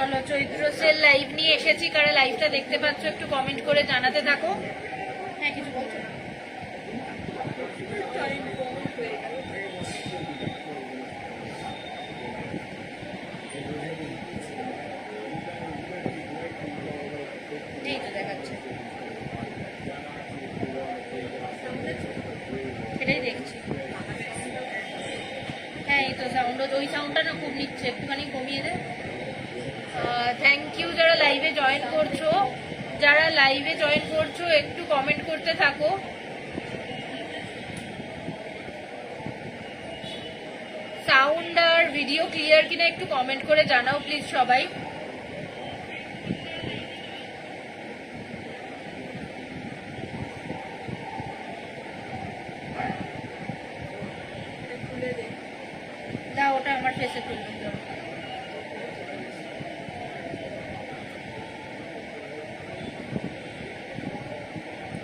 চলো চৈত্র sell live নিয়ে এসেছি, কারা লাইভটা দেখতে পাচ্ছ একটু কমেন্ট করে জানাতে থাকো। হ্যাঁ কিছু বলছো? এই তো দেখাচ্ছে, সেটাই দেখছি। হ্যাঁ এই তো সাউন্ড, ওই সাউন্ডটা না খুব নিচ্ছে, একটুখানি কমিয়ে দে। থ্যাংক ইউ যারা লাইভে জয়েন করছো, যারা লাইভে জয়েন করছো একটু কমেন্ট করতে থাকো। সাউন্ড আর ভিডিও ক্লিয়ার কিনা একটু কমেন্ট করে জানাও প্লিজ সবাই। না ওটা আমার ফেসে তুলবে।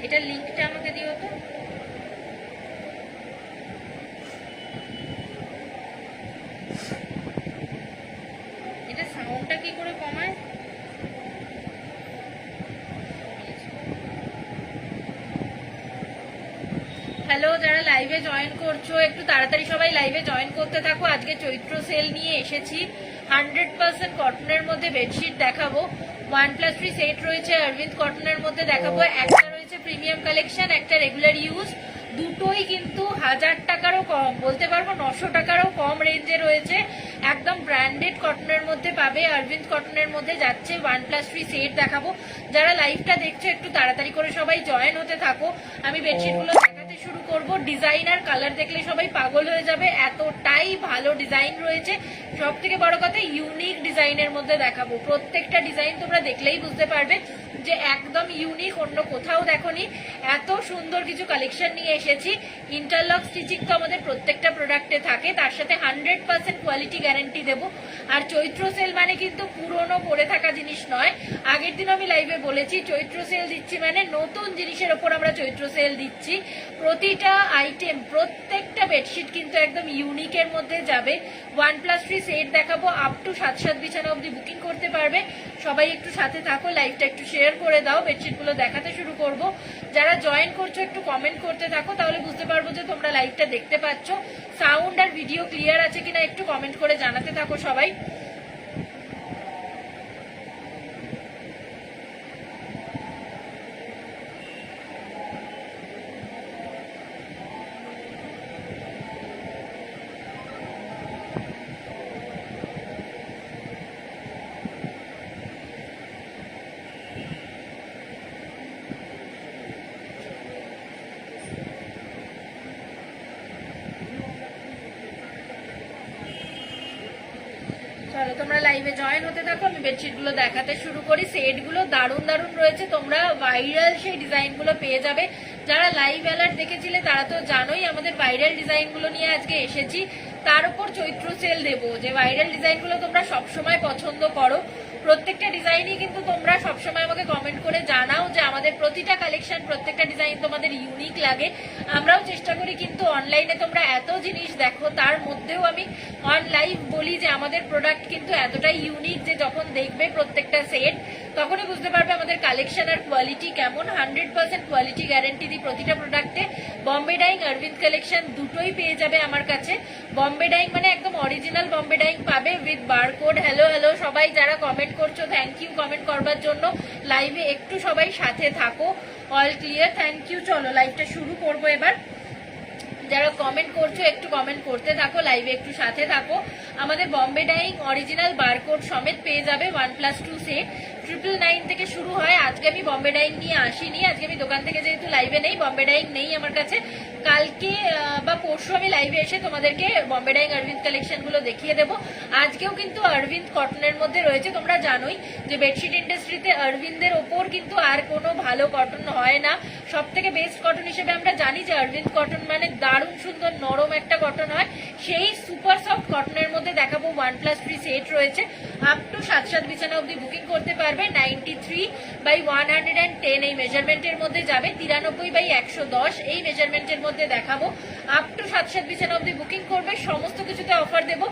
এটার লিঙ্কটা আমাকে দিও তো। এটা সাউন্ডটা কি করে কমায়? হ্যালো যারা লাইভে জয়েন করছো একটু তাড়াতাড়ি সবাই লাইভে জয়েন করতে থাকো। আজকে চৈত্র সেল নিয়ে এসেছি, 100% কটনের মধ্যে বেডশিট দেখাবো। 1+3 সেট রয়েছে অরবিন্দ কটনের মধ্যে দেখাবো। একটা রয়েছে প্রিমিয়াম কালেকশন, একটা রেগুলার ইউজ। দুটোই কিন্তু 1000 টাকারও কম, বলতে পারবো 900 টাকারও কম রেঞ্জে রয়েছে। একদম ব্র্যান্ডেড কটনের মধ্যে পাবে, অরবিন্দ কটনের মধ্যে যাচ্ছে। 1+3 সেট দেখাবো। যারা লাইভটা দেখছো একটু তাড়াতাড়ি করে সবাই জয়েন হতে থাকো। আমি বেডশিটগুলো দেখাতে শুরু করব। ডিজাইন আর কালার দেখলে সবাই পাগল হয়ে যাবে, এতটাই ভালো ডিজাইন রয়েছে। সব থেকে বড় কথা ইউনিক ডিজাইনের মধ্যে দেখাবো। প্রত্যেকটা ডিজাইন তোমরা দেখলেই বুঝতে পারবে যে একদম ইউনিক, অন্য কোথাও দেখোনি। এত সুন্দর কিছু কালেকশন নিয়ে এসেছি। ইন্টারলক স্টিচিং তো আমাদের প্রত্যেকটা প্রোডাক্টে থাকে, তার সাথে 100% কোয়ালিটি গ্যারান্টি দেবো। আর চৈত্র সেল মানে কিন্তু পুরনো পড়ে থাকা জিনিস নয়। আগের দিন আমি লাইভে বলেছি চৈত্র সেল দিচ্ছি মানে নতুন জিনিসের ওপর আমরা চৈত্র সেল দিচ্ছি। প্রতিটা আইটেম, প্রত্যেকটা বেডশিট কিন্তু একদম ইউনিকের মধ্যে যাবে। 1+3 সেট দেখাবো, আপ টু 7 বিছানা অব্দি বুকিং করতে পারবে। সবাই একটু সাথে থাকো, লাইভটা একটু শেয়ার করে দাও। বেডশিটগুলো দেখাতে শুরু করব। যারা জয়েন করছো একটু কমেন্ট করতে থাকো, তাহলে বুঝতে পারবো যে তোমরা লাইভটা দেখতে পাচ্ছ। সাউন্ড আর ভিডিও ক্লিয়ার আছে কিনা একটু কমেন্ট করে জানাতে থাকো সবাই। চলো তোমরা লাইভে জয়েন হতে থাকো, আমি বেডশিটগুলো দেখাতে শুরু করি। সেটগুলো দারুণ দারুণ রয়েছে, তোমরা ভাইরাল সেই ডিজাইনগুলো পেয়ে যাবে। যারা লাইভ অ্যালার্ট দেখেছিলে তারা তো জানোই আমাদের ভাইরাল ডিজাইনগুলো নিয়ে আজকে এসেছি। তার উপর চৈত্র সেল দেবো, যে ভাইরাল ডিজাইনগুলো তোমরা সবসময় পছন্দ করো। প্রত্যেকটা ডিজাইনই কিন্তু তোমরা সবসময় আমাকে কমেন্ট করে জানাও যে আমাদের প্রতিটা কালেকশন, প্রত্যেকটা ডিজাইন তোমাদের ইউনিক লাগে। আমরাও চেষ্টা করি কিন্তু অনলাইনে তোমরা এত জিনিস দেখো, তার মধ্যেও আমি অন লাইভ বলি যে আমাদের প্রোডাক্ট কিন্তু এতটাই ইউনিক যে যখন দেখবে প্রত্যেকটা সেট তখনই বুঝতে পারবে আমাদের কালেকশন আর কোয়ালিটি কেমন। 100% কোয়ালিটি গ্যারান্টি দিই প্রতিটা প্রোডাক্টে। বম্বে ডাইং, অরবিন্দ কালেকশন দুটোই পেয়ে যাবে আমার কাছে। বম্বে ডাইং মানে একদম অরিজিনাল বম্বে ডাইং পাবে উইথ বারকোড। হ্যালো হ্যালো সবাই যারা কমেন্ট করছো, থ্যাংক ইউ কমেন্ট করবার জন্য। লাইভে একটু সবাই সাথে থাকো। All clear, thank you. চলো লাইভটা শুরু করবো এবার। যারা কমেন্ট করছো একটু কমেন্ট করতে থাকো, লাইভে একটু সাথে থাকো। আমাদের বম্বে ডাইং অরিজিনাল বারকোড সমেত পেয়ে যাবে। 1+2 সেট 999 থেকে শুরু হয়। আজকে আমি বম্বে ডাইং নিয়ে আসিনি, আজকে আমি দোকান থেকে যেহেতু লাইভে নেই, বম্বে ডাইং নেই আমার কাছে। কালকে বা পরশু আমি লাইভে এসে তোমাদেরকে বম্বে ডাইং অরবিন্দ কালেকশন গুলো দেখিয়ে দেবো। আজকেও কিন্তু অরবিন্দ কটনের মধ্যে রয়েছে। তোমরা জানোই যে বেডশিট ইন্ডাস্ট্রিতে অরবিন্দের ওপর কিন্তু আর কোনো ভালো কটন হয় না। সব থেকে বেস্ট কটন হিসেবে আমরা জানি যে অরবিন্দ কটন মানে দারুণ সুন্দর নরম একটা কটন হয়। সেই সুপার সফট কটনের মধ্যে দেখাবো। 1+3 সেট রয়েছে, আপ টু 7 বিছানা অব্দি বুকিং করতে পারবে। করবে 93/110 এই মেজারমেন্টের মধ্যে যাবে, 93/110 এই মেজারমেন্টের মধ্যে দেখাবো। আপ টু 7 বিছানা অবধি বুকিং করবে, সমস্ত কিছুতে অফার দেবো।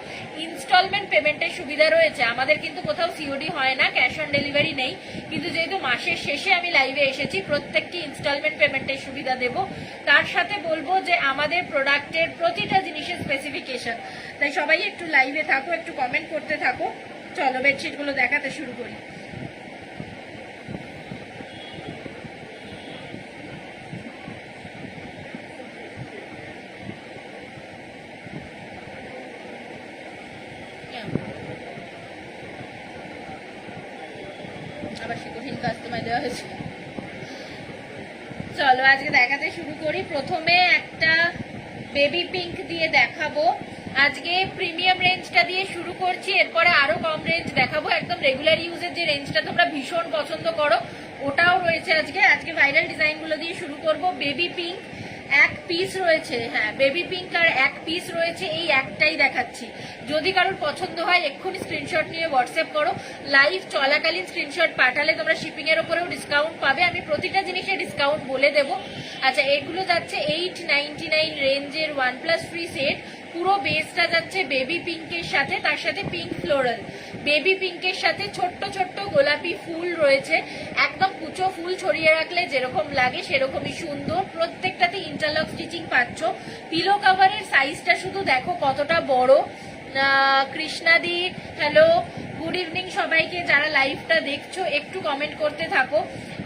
ইনস্টলমেন্ট পেমেন্টের সুবিধা রয়েছে, আমাদের কিন্তু কোথাও সিওডি হয় না, ক্যাশ অন ডেলিভারি নেই, কিন্তু যেহেতু মাসের শেষে আমি লাইভে এসেছি প্রত্যেকটি ইনস্টলমেন্ট পেমেন্টের সুবিধা দেব। তার সাথে বলবো যে আমাদের প্রোডাক্টের প্রতিটা জিনিসের স্পেসিফিকেশন, তাই সবাই একটু লাইভে থাকো, একটু কমেন্ট করতে থাকো। চলো বেডশিটগুলো দেখাতে শুরু করি। আবার সে কঠিন কাজ তোমায় দেওয়া হয়েছে। চলো আজকে দেখাতে শুরু করি। প্রথমে একটা বেবি পিঙ্ক দিয়ে দেখাবো। আজকে প্রিমিয়াম রেঞ্জটা দিয়ে শুরু করছি, এরপরে আরো কম রেঞ্জ দেখাবো। একদম রেগুলার ইউজের যে রেঞ্জটা তোমরা ভীষণ পছন্দ করো ওটাও রয়েছে আজকে ভাইরাল ডিজাইনগুলো দিয়ে শুরু করব। বেবি পিঙ্ক এক পিস রয়েছে, হ্যাঁ বেবি পিঙ্ক আর এক পিস রয়েছে, এই একটাই দেখাচ্ছি। যদি কারোর পছন্দ হয় এক্ষুনি স্ক্রিনশট নিয়ে হোয়াটসঅ্যাপ করো। লাইভ চলাকালীন স্ক্রিনশট পাঠালে তোমরা শিপিং এর উপরেও ডিসকাউন্ট পাবে, আমি প্রতিটা জিনিসে ডিসকাউন্ট বলে দেবো। আচ্ছা এগুলো যাচ্ছে 899 রেঞ্জের OnePlus ফ্রি সেট। পুরো বেসটা যাচ্ছে বেবি পিঙ্কের সাথে, তার সাথে পিঙ্ক ফ্লোরাল। বেবি পিঙ্কের সাথে ছোট্ট ছোট্ট গোলাপি ফুল রয়েছে, একদম কুচো ফুল ছড়িয়ে রাখলে যেরকম লাগে সেরকমই সুন্দর। প্রত্যেকটাতে ইন্টারলক স্টিচিং পাচ্ছ। পিলো কাভারের সাইজটা শুধু দেখো কতটা বড়। কৃষ্ণাদি হ্যালো, গুড ইভিনিং সবাইকে, যারা লাইভটা দেখছো একটু কমেন্ট করতে থাকো।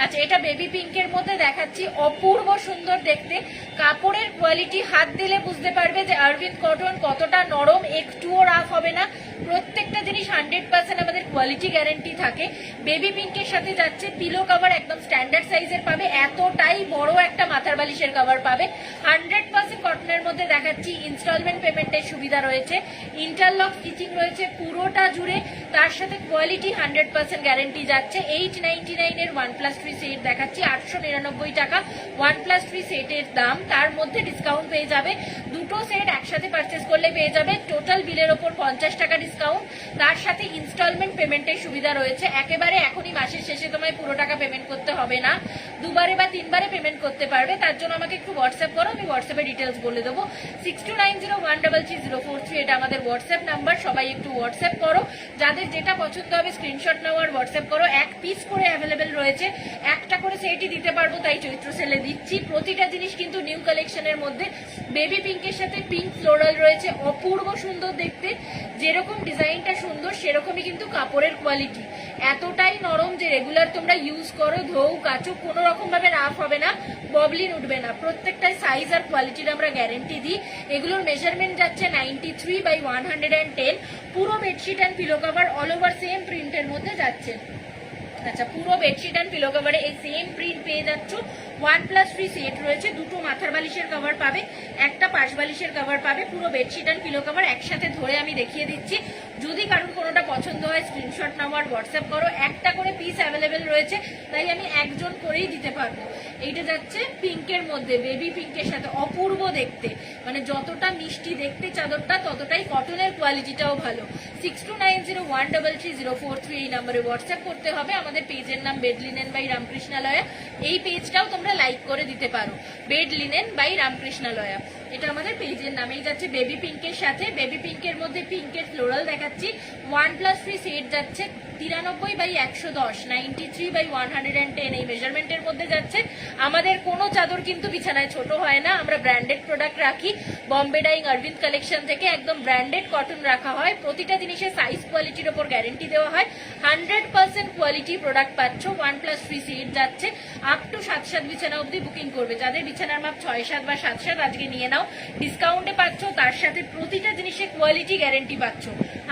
আচ্ছা এটা বেবি পিঙ্কের মধ্যে দেখাচ্ছি, অপূর্ব সুন্দর দেখতে। কাপড়ের কোয়ালিটি হাত দিলে বুঝতে পারবে যে আরবিন্দ কটন কতটা নরম, একটুও রাফ হবে না। প্রত্যেকটা জিনিস 100% আমাদের কোয়ালিটি গ্যারেন্টি থাকে। বেবি পিঙ্কের সাথে যাচ্ছে পিলো কভার, একদম স্ট্যান্ডার্ড সাইজের পাবে, এতটাই বড় একটা মাথার বালিশের কভার পাবে। 100% কটনের মধ্যে দেখাচ্ছি। ইনস্টলমেন্ট পেমেন্টের সুবিধা রয়েছে, ইন্টারলক স্টিচিং রয়েছে পুরোটা জুড়ে, তার সাথে কোয়ালিটি 100% গ্যারেন্টি যাচ্ছে। 899 এর OnePlus ফ্রি সেট দেখাচ্ছি, 899 টাকা OnePlus ফ্রি সেটের দাম। তার মধ্যে ডিসকাউন্ট পেয়ে যাবে, দুটো সেট একসাথে পারচেস করলে পেয়ে যাবে টোটাল বিলের ওপর 50 টাকা ডিসকাউন্ট। তার সাথে ইনস্টলমেন্ট পেমেন্টের সুবিধা রয়েছে, একেবারে এখনই মাসের শেষে তোমায় পুরো টাকা পেমেন্ট করতে হবে না, দুবারে বা তিনবারে পেমেন্ট করতে পারবে। তার জন্য আমাকে একটু হোয়াটসঅ্যাপ করো, আমি হোয়াটসঅ্যাপে ডিটেলস বলে দেবো। 6290133043 এটা আমাদের হোয়াটসঅ্যাপ নাম্বার, সবাই একটু হোয়াটসঅ্যাপ করো। যাদের যেটা পছন্দ হবে স্ক্রিনশট নাও আর হোয়াটসঅ্যাপ করো। এক পিস করে অ্যাভেলেবেল রয়েছে, একটা করে সেটই দিতে পারবো, তাই চৈত্র সেলে দিচ্ছি। প্রতিটা জিনিস কিন্তু নিউ কালেকশনের মধ্যে। বেবি পিঙ্কের সাথে পিঙ্ক ফ্লোরাল রয়েছে, অপূর্ব সুন্দর দেখতে। যেরকম ডিজাইনটা সুন্দর সেরকমই কিন্তু কাপড়ের কোয়ালিটি, এতটাই নরম যে রেগুলার তোমরা ইউজ করো, ধোও কাচো, কোনো রকম ভাবে রাফ হবে না, ববলিন উঠবে না। প্রত্যেকটাই সাইজ আর কোয়ালিটির আমরা গ্যারেন্টি দিই। এগুলোর মেজারমেন্ট যাচ্ছে 93/110। পুরো bedsheet and pillow cover all over same প্রিন্টের মধ্যে যাচ্ছে। আচ্ছা পুরো বেডশিট অ্যান্ড পিলো কভারে এই সেম প্রিন্ট পেয়ে যাচ্ছ। OnePlus ফ্রি সেট রয়েছে, দুটো মাথার বালিশের কভার পাবে, একটা পাশ বালিশের কভার পাবে। পুরো বেডশিট অ্যান্ড পিলো কভার একসাথে ধরে আমি দেখিয়ে দিচ্ছি। যদি কারোর কোনোটা পছন্দ হয় স্ক্রিনশট নাও আর হোয়াটসঅ্যাপ করো। একটা করে পিস অ্যাভেলেবেল রয়েছে, তাই আমি একজন করেই দিতে পারবো। এইটা যাচ্ছে পিঙ্কের মধ্যে, বেবি পিঙ্কের সাথে, অপূর্ব দেখতে, মানে যতটা মিষ্টি দেখতে চাদরটা ততটাই কটনের কোয়ালিটিটাও ভালো। 6290133043 এই নাম্বারে হোয়াটসঅ্যাপ করতে হবে। আমাদের পেজের নাম বেড লিনেন বাই রামকৃষ্ণালয়া, এই পেজটাও তোমরা লাইক করে দিতে পারো, বেড লিনেন বাই রামকৃষ্ণালয়া, এটা আমাদের পেজের নামেই যাচ্ছে। বেবি পিঙ্কের সাথে, বেবি পিঙ্কের মধ্যে পিঙ্কের ফ্লোরাল দেখাচ্ছি। OnePlus ফ্রি সেট যাচ্ছে 93/110, 93/110 এই মেজারমেন্টের মধ্যে যাচ্ছে। আমাদের কোনো চাদর কিন্তু বিছানায় ছোট হয় না, আমরা ব্র্যান্ডেড প্রোডাক্ট রাখি। বম্বে ডাইং অরবিন্দ কালেকশন থেকে একদম ব্র্যান্ডেড কটন রাখা হয়। প্রতিটা জিনিসের সাইজ কোয়ালিটির ওপর গ্যারেন্টি দেওয়া হয়। 100% কোয়ালিটি প্রোডাক্ট পাচ্ছ। OnePlus ফ্রি সেট যাচ্ছে, আপ টু 7 বিছানা অবধি বুকিং করবে। যাদের বিছানার মাপ 6-7 বা 7 আজকে নিয়ে নাও, ডিসকাউন্টে পাচ্ছ। তার সাথে প্রতিটা জিনিসের কোয়ালিটি গ্যারেন্টি পাচ্ছ।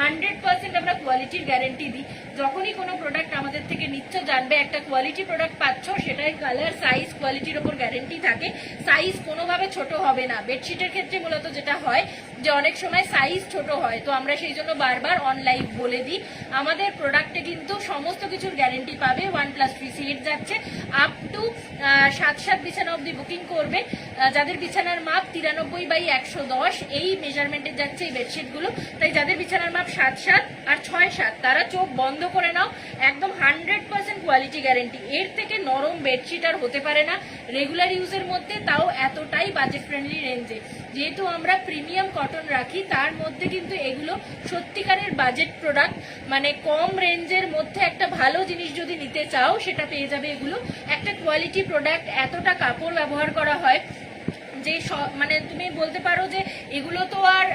100% আমরা কোয়ালিটির গ্যারেন্টি দিই। যখনই কোনো প্রোডাক্ট আমাদের থেকে নিচ্ছ জানবে একটা কোয়ালিটি প্রোডাক্ট পাচ্ছ, সেটাই কালার সাইজ কোয়ালিটির ওপর গ্যারেন্টি থাকে। সাইজ কোনোভাবে ছোট হবে না। বেডশিটের ক্ষেত্রে মূলত যেটা হয় যে অনেক সময় সাইজ ছোট হয়, তো আমরা সেই জন্য বারবার অন লাইভ বলে দিই আমাদের প্রোডাক্টে কিন্তু সমস্ত কিছুর গ্যারেন্টি পাবে। OnePlus ফ্রি সেট যাচ্ছে আপ টু 7 বিছানা অব্দি বুকিং করবে। যাদের বিছানার মাপ 93/110 এই মেজারমেন্টের যাচ্ছে এই বেডশিটগুলো, তাই যাদের বিছানার মাপ 7 আর 6 তারা চোখ বন্ধ করে নাও, একদম 100% কোয়ালিটি গ্যারেন্টি। এর থেকে নরম বেডশিট আর হতে পারে না রেগুলার ইউজের মধ্যে, তাও এতটাই বাজেট ফ্রেন্ডলি রেঞ্জে। যেহেতু আমরা প্রিমিয়াম কটন রাখি, তার মধ্যে কিন্তু এগুলো সত্যিকারের বাজেট প্রোডাক্ট, মানে কম রেঞ্জের মধ্যে একটা ভালো জিনিস যদি নিতে চাও সেটা পেয়ে যাবে। এগুলো একটা কোয়ালিটি প্রোডাক্ট, এতটা কাপড় ব্যবহার করা হয় যে মানে তুমি বলতে পারো যে এগুলো তো আর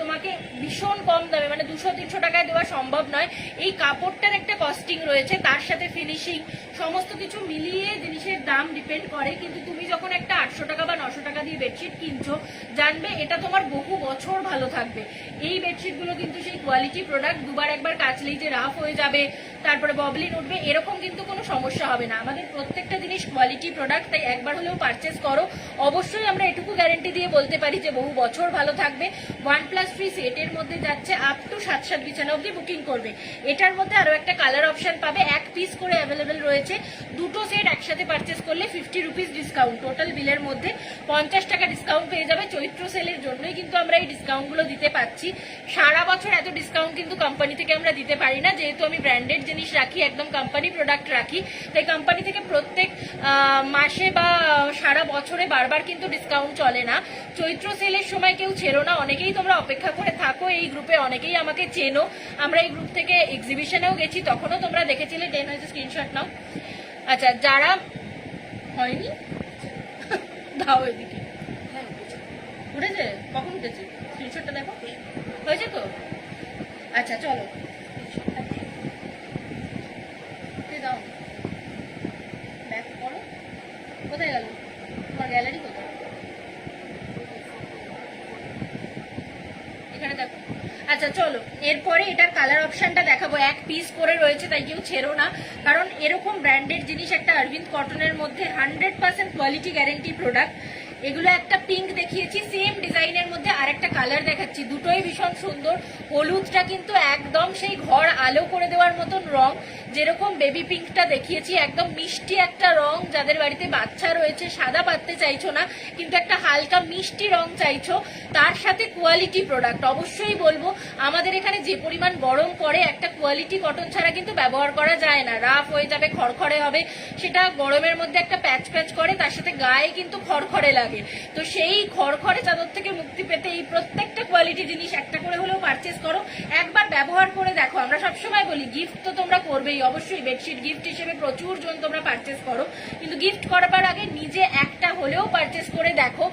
তোমাকে ভীষণ কম দামে মানে 200-300 টাকায় দেওয়া সম্ভব নয়। এই কাপড়টার একটা কস্টিং রয়েছে, তার সাথে ফিনিশিং সমস্ত কিছু মিলিয়ে জিনিসের দাম ডিপেন্ড করে। কিন্তু তুমি যখন একটা 800 টাকা বা 900 টাকা দিয়ে বেডশিট কিনছো, জানবে এটা তোমার বহু বছর ভালো থাকবে। এই বেডশিটগুলো কিন্তু সেই কোয়ালিটি প্রোডাক্ট, দুবার একবার কাচলেই যে রাফ হয়ে যাবে, তারপরে ববলিন উঠবে, এরকম কিন্তু কোনো সমস্যা হবে না। আমাদের প্রত্যেকটা জিনিস কোয়ালিটি প্রোডাক্ট, তাই একবার হলেও পারচেস করো। অবশ্যই আমরা এটুকু গ্যারেন্টি দিয়ে বলতে পারি যে বহু বছর ভালো থাকবে। OnePlus ফ্রি সেটের মধ্যে যাচ্ছে আপ টু 7 বিছানা অব্দি বুকিং করবে। এটার মধ্যে আরো একটা কালার অপশন পাবে, 1 পিস করে অ্যাভেলেবেল রয়েছে। দুটো সেট একসাথে পারচেস করলে 50 রুপিস ডিসকাউন্ট, টোটাল বিলের মধ্যে 50 টাকা ডিসকাউন্ট পেয়ে যাবে। চৈত্র সেলের জন্যই কিন্তু আমরা এই ডিসকাউন্টগুলো দিতে পাচ্ছি। সারা বছর এত ডিসকাউন্ট কিন্তু কোম্পানি থেকে আমরা দিতে পারি না, যেহেতু আমি ব্র্যান্ডেড জিনিস রাখি, একদম কোম্পানি প্রোডাক্ট রাখি, তাই কোম্পানি থেকে প্রত্যেক মাসে বা সারা বছরে বারবার কিন্তু ডিসকাউন্ট চলে না। চৈত্র সেলের সময় কেউ ছেড়ো না, অনেকেই তোমরা অপেক্ষা করে থাকো। এই গ্রুপে অনেকেই আমাকে চেনো, আমরা এই গ্রুপ থেকে এক্সিবিশনেও গেছি, তখনও তোমরা দেখেছিলে। 10 হয়েছে, স্ক্রিনশট নাও। আচ্ছা, যারা হয়নি দাও এদিকে। উঠেছে? কখন উঠেছে? স্ক্রিনশটটা দেখো, হয়েছে তো? আচ্ছা চলো দাও, ব্যাক করো। কোথায় গেল তোমার গ্যালারি? কোথায়? এখানে দেখো। আচ্ছা চলো, এরপরে এটার কালার অপশনটা দেখাবো। 1 পিস করে রয়েছে, তাই কেউ ছেড়ো না, কারণ এরকম ব্র্যান্ডেড জিনিস একটা অরবিন্দ কটনের মধ্যে 100% কোয়ালিটি গ্যারেন্টি প্রোডাক্ট। এগুলো একটা পিঙ্ক দেখিয়েছি, সেম ডিজাইনের মধ্যে আরেকটা কালার দেখাচ্ছি, দুটোই ভীষণ সুন্দর। হলুদটা কিন্তু একদম সেই ঘর আলো করে দেওয়ার মতন রং, যেরকম বেবি পিঙ্কটা দেখিয়েছি, একদম মিষ্টি একটা রং। যাদের বাড়িতে বাচ্চা রয়েছে, সাদা পাততে চাইছো না কিন্তু একটা হালকা মিষ্টি রং চাইছো, তার সাথে কোয়ালিটি প্রোডাক্ট। অবশ্যই বলবো আমাদের এখানে যে পরিমাণ গরম পড়ে, একটা কোয়ালিটি কটন ছাড়া কিন্তু ব্যবহার করা যায় না। রাফ হয়ে যাবে, খড়খড়ে হবে, সেটা গরমের মধ্যে একটা প্যাচ প্যাচ করে, তার সাথে গায়ে কিন্তু খড়খড়ে লাগে। তো সেই খড়খড়ে চাদর থেকে মুক্তি পেতে এই প্রত্যেকটা কোয়ালিটি জিনিস একটা করে হলেও পারচেস করো, একবার ব্যবহার করে দেখো। আমরা সবসময় বলি গিফট তো তোমরা করবেই, অবশ্যই বেডশিট গিফট হিসেবে প্রচুর জন তোমরা পারচেস করো, কিন্তু গিফট করবার আগে নিজে একটা হলেও পারচেস করে দেখো।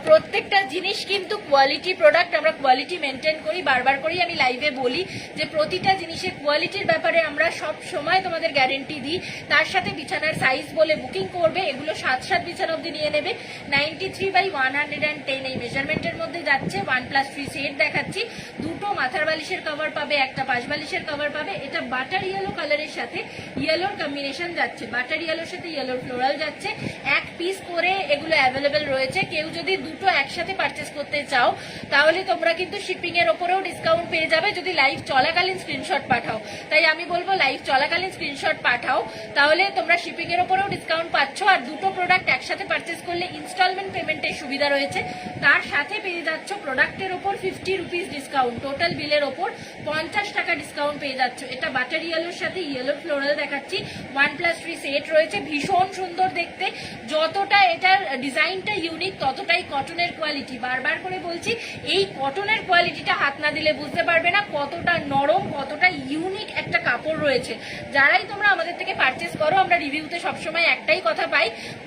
প্রত্যেকটা জিনিস কিন্তু কোয়ালিটি প্রোডাক্ট, আমরা কোয়ালিটি মেনটেন করি, বারবার করেই আমি লাইভে বলি যে প্রতিটা জিনিসের কোয়ালিটির ব্যাপারে আমরা সব সময় তোমাদের গ্যারেন্টি দিই। তার সাথে বিছানার সাইজ বলে বুকিং করবে, এগুলো 7 বিছানা অব্দি নিয়ে নেবে। 93/110 এই মেজারমেন্টের মধ্যে যাচ্ছে। OnePlus ফ্রি সেট দেখাচ্ছি, দুটো মাথার বালিশের কভার পাবে, একটা পাশ বালিশের কভার পাবে। এটা বাটার ইয়েলো কালারের সাথে ইয়েলোর কম্বিনেশন যাচ্ছে, বাটার ইয়েলোর সাথে ইয়েলোর ফ্লোরাল যাচ্ছে। 1 পিস করে এগুলো অ্যাভেলেবেল রয়েছে। কেউ যদি দুটো একসাথে পারচেস করতে চাও, তাহলে তোমরা কিন্তু শিপিং এর ওপরেও ডিসকাউন্ট পেয়ে যাবে যদি লাইভ চলাকালীন স্ক্রিনশট পাঠাও। তাই আমি বলবো লাইভ চলাকালীন স্ক্রিনশট পাঠাও, তাহলে তোমরা শিপিং এর ওপরেও ডিসকাউন্ট পাচ্ছ। আর দুটো প্রোডাক্ট একসাথে পারচেস করলে ইনস্টলমেন্ট পেমেন্টের সুবিধা রয়েছে, তার সাথে পেয়ে যাচ্ছ প্রোডাক্টের ওপর 50 রুপিস ডিসকাউন্ট, টোটাল বিলের ওপর 50 টাকা ডিসকাউন্ট পেয়ে যাচ্ছ। এটা বাটার ইয়েলোর সাথে ইয়েলোর ফ্লোরাল দেখাচ্ছি। OnePlus ফ্রি সেট রয়েছে, ভীষণ সুন্দর দেখতে। যতটা এটার ডিজাইনটা ইউনিক, ততটাই কটনের কোয়ালিটি। বারবার করে বলছি, এই কটনের কোয়ালিটিটা হাত না দিলে বুঝতে পারবে না কতটা নরম, কতটা ইউনিক একটা কাপড় রয়েছে। যারাই তোমরা আমাদের থেকে পারচেস করো, আমরা রিভিউতে সবসময় একটাই কথা পাই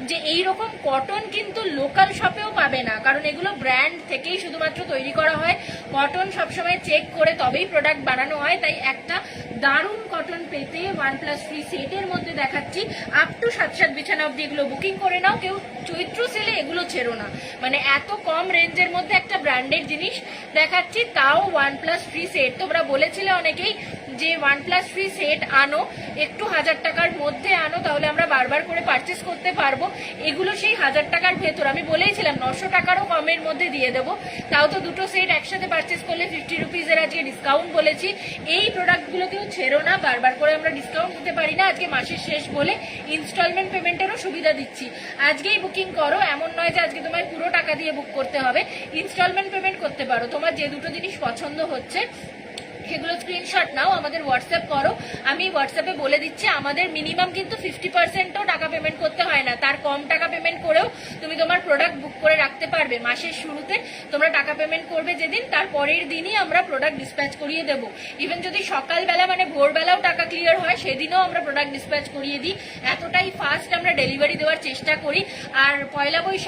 যে এই রকম কটন কিন্তু লোকাল শপেও পাবে না, কারণ এগুলো ব্র্যান্ড থেকেই শুধুমাত্র তৈরি করা হয়। কটন সবসময় চেক করে তবেই প্রোডাক্ট বানানো হয়। তাই একটা দারুণ কটন পেতে OnePlus ফ্রি সেটের মধ্যে দেখাচ্ছি আপ টু 7 বিছানা অব্দি এগুলো বুকিং করে নাও। কেউ চৈত্র সেলে এগুলো ছেড়ো না, মানে এত কম রেঞ্জের মধ্যে একটা ব্র্যান্ডেড জিনিস দেখাচ্ছি, তাও OnePlus ফ্রি সেট। তোমরা বলেছিলে অনেকেই যে OnePlus ফ্রি যদি সেট আনো একটু 1000 টাকার মধ্যে আনো, তাহলে আমরা বারবার করে পারচেস করতে পারবো। এগুলো সেই 1000 টাকার ভেতর, আমি বলেইছিলাম 900 টাকারও কমের মধ্যে দিয়ে দেবো। তাও তো দুটো সেট একসাথে পারচেস করলে 50 রুপিজের আজকে ডিসকাউন্ট বলেছি। এই প্রোডাক্টগুলোকেও ছেড়ো না, বারবার করে আমরা ডিসকাউন্ট দিতে পারি না, আজকে মাসের শেষ বলে ইনস্টলমেন্ট পেমেন্টেরও সুবিধা দিচ্ছি। আজকেই বুকিং করো, এমন নয় যে আজকে তোমায় পুরো টাকা দিয়ে বুক করতে হবে, ইনস্টলমেন্ট পেমেন্ট করতে পারো। তোমার যে দুটো জিনিস পছন্দ হচ্ছে সেগুলো স্ক্রিনশট নাও, আমাদের হোয়াটসঅ্যাপ করো। আমি হোয়াটসঅ্যাপে বলে দিচ্ছি, আমাদের মিনিমাম কিন্তু 50%ও টাকা পেমেন্ট করতে হয় না, তার কম টাকা পেমেন্ট করেও তুমি তোমার প্রোডাক্ট বুক করে রাখতে পারবে। মাসের শুরুতে তোমরা টাকা পেমেন্ট করবে যেদিন, তার পরের দিনই আমরা প্রোডাক্ট ডিসপ্যাচ করিয়ে দেবো। ইভেন যদি সকালবেলা মানে ভোরবেলাও টাকা ক্লিয়ার হয়, সেদিনও আমরা প্রোডাক্ট ডিসপ্যাচ করিয়ে দিই। এতটাই ফাস্ট আমরা ডেলিভারি দেওয়ার চেষ্টা করি। আর পয়লা বৈশাখ